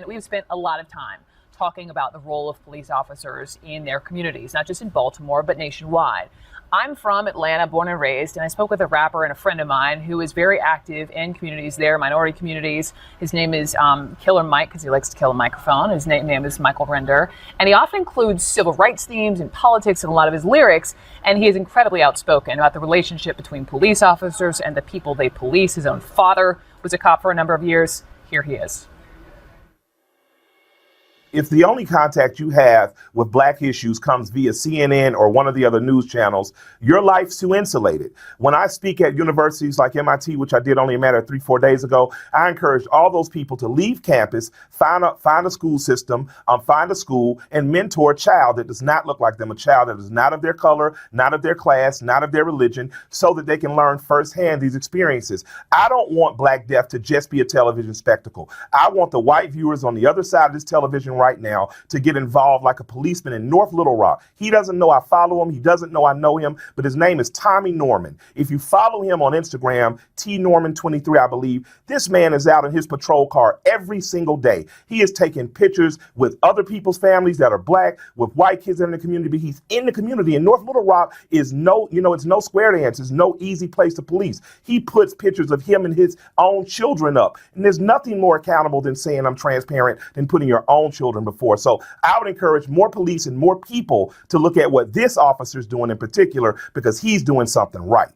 We've spent a lot of time talking about the role of police officers in their communities, not just in Baltimore, but nationwide. I'm from Atlanta, born and raised, and I spoke with a rapper and a friend of mine who is very active in communities there, minority communities. His name is Killer Mike, because he likes to kill a microphone. His name is Michael Render, and he often includes civil rights themes and politics in a lot of his lyrics, and he is incredibly outspoken about the relationship between police officers and the people they police. His own father was a cop for a number of years. Here he is. If the only contact you have with black issues comes via CNN or one of the other news channels, your life's too insulated. When I speak at universities like MIT, which I did only a matter of 3-4 days ago, I encourage all those people to leave campus, find a school system, find a school, and mentor a child that does not look like them, a child that is not of their color, not of their class, not of their religion, so that they can learn firsthand these experiences. I don't want Black Death to just be a television spectacle. I want the white viewers on the other side of this television right now to get involved like a policeman in North Little Rock. He doesn't know I follow him. He doesn't know I know him, but his name is Tommy Norman. If you follow him on Instagram, tnorman23, I believe, this man is out in his patrol car every single day. He is taking pictures with other people's families that are black, with white kids in the community, but he's in the community. And North Little Rock is it's no square dance. It's no easy place to police. He puts pictures of him and his own children up. And there's nothing more accountable than saying I'm transparent than putting your own children before. So I would encourage more police and more people to look at what this officer's doing in particular, because he's doing something right.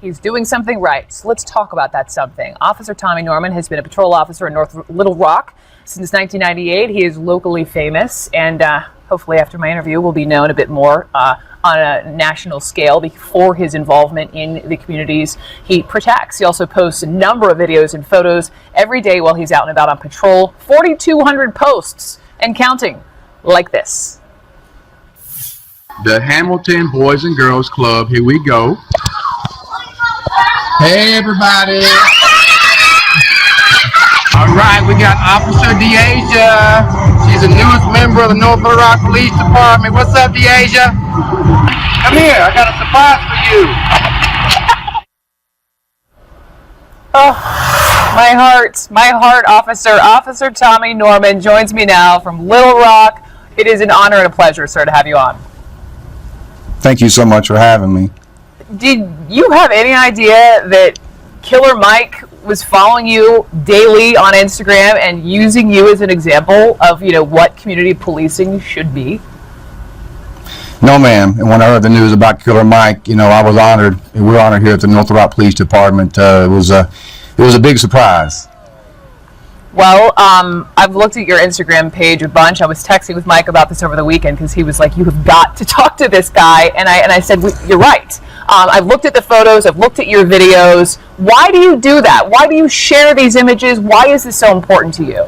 He's doing something right. So let's talk about that something. Officer Tommy Norman has been a patrol officer in North Little Rock since 1998. He is locally famous, and hopefully after my interview will be known a bit more on a national scale for his involvement in the communities he protects. He also posts a number of videos and photos every day while he's out and about on patrol. 4,200 posts and counting, like this. The Hamilton Boys and Girls Club, here we go. Hey everybody. All right, we got Officer Deasia. She's the newest member of the North Little Rock Police Department. What's up, Deasia? Come here, I got a surprise for you. Oh, my heart, Officer Tommy Norman joins me now from Little Rock. It is an honor and a pleasure, sir, to have you on. Thank you so much for having me. Did you have any idea that Killer Mike was following you daily on Instagram and using you as an example of, what community policing should be? No, ma'am. And when I heard the news about Killer Mike, I was honored. And we're honored here at the North Little Rock Police Department. It was a big surprise. Well, I've looked at your Instagram page a bunch. I was texting with Mike about this over the weekend because he was like, "You have got to talk to this guy," and I said, "You're right." I've looked at the photos. I've looked at your videos. Why do you do that? Why do you share these images? Why is this so important to you?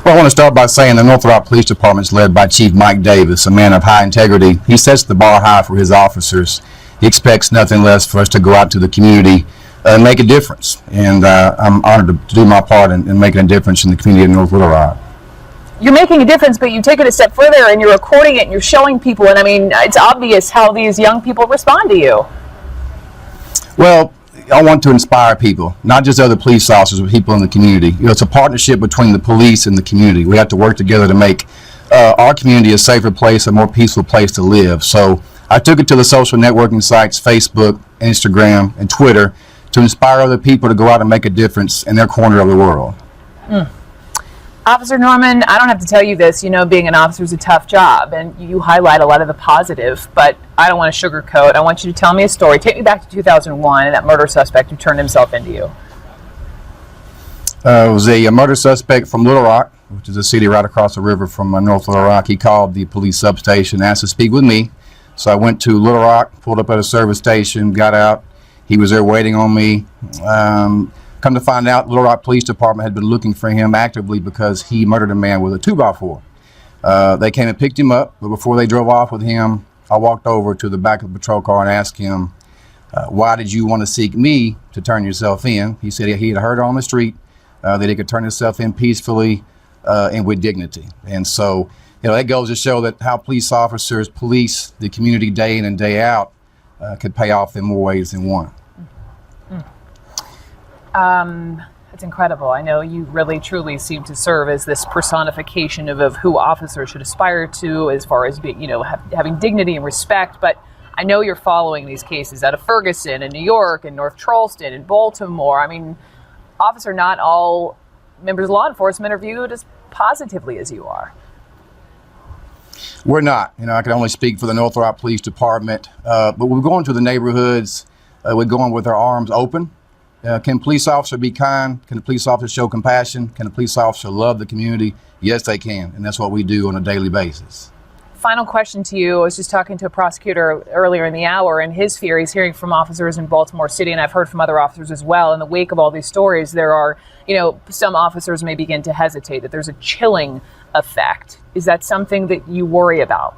Well, I want to start by saying the North Little Rock Police Department is led by Chief Mike Davis, a man of high integrity. He sets the bar high for his officers. He expects nothing less for us to go out to the community and make a difference. And I'm honored to do my part in making a difference in the community of North Little Rock. You're making a difference, but you take it a step further and you're recording it and you're showing people. And I mean, it's obvious how these young people respond to you. Well, I want to inspire people, not just other police officers, but people in the community. It's a partnership between the police and the community. We have to work together to make our community a safer place, a more peaceful place to live. So I took it to the social networking sites, Facebook, Instagram, and Twitter, to inspire other people to go out and make a difference in their corner of the world. Officer Norman, I don't have to tell you this, being an officer is a tough job, and you highlight a lot of the positive, but I don't want to sugarcoat. I want you to tell me a story. Take me back to 2001 and that murder suspect who turned himself into you. It was a murder suspect from Little Rock, which is a city right across the river from North Little Rock. He called the police substation, asked to speak with me. So I went to Little Rock, pulled up at a service station, got out. He was there waiting on me. Come to find out, Little Rock Police Department had been looking for him actively because he murdered a man with a 2x4. They came and picked him up, but before they drove off with him, I walked over to the back of the patrol car and asked him, why did you want to seek me to turn yourself in? He said he had heard on the street that he could turn himself in peacefully and with dignity. And so, that goes to show that how police officers police the community day in and day out could pay off in more ways than one. It's incredible. I know you really truly seem to serve as this personification of who officers should aspire to as far as being, having dignity and respect. But I know you're following these cases out of Ferguson and New York and North Charleston and Baltimore. I mean, officer, not all members of law enforcement are viewed as positively as you are. We're not. I can only speak for the North Little Rock Police Department, but we're going to the neighborhoods. We're going with our arms open. Can a police officer be kind? Can a police officer show compassion? Can a police officer love the community? Yes, they can, and that's what we do on a daily basis. Final question to you. I was just talking to a prosecutor earlier in the hour, and his fear, he's hearing from officers in Baltimore City, and I've heard from other officers as well. In the wake of all these stories, there are, some officers may begin to hesitate, that there's a chilling effect. Is that something that you worry about?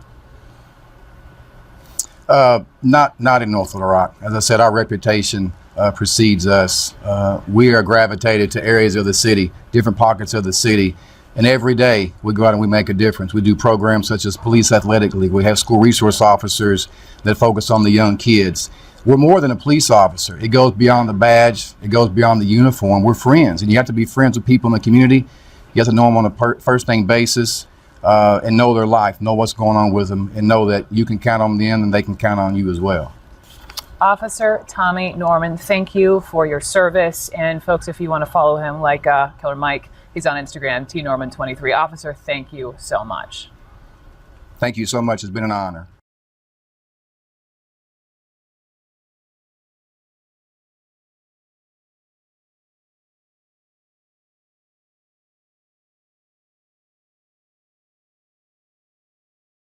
Not in North Little Rock. As I said, our reputation precedes us. We are gravitated to areas of the city, different pockets of the city. And every day we go out and we make a difference. We do programs such as Police Athletic League. We have school resource officers that focus on the young kids. We're more than a police officer. It goes beyond the badge. It goes beyond the uniform. We're friends, and you have to be friends with people in the community. You have to know them on a first-name basis and know their life, know what's going on with them, and know that you can count on them and they can count on you as well. Officer Tommy Norman, thank you for your service. And folks, if you want to follow him like Killer Mike, he's on Instagram, tnorman23. Officer, thank you so much. Thank you so much. It's been an honor.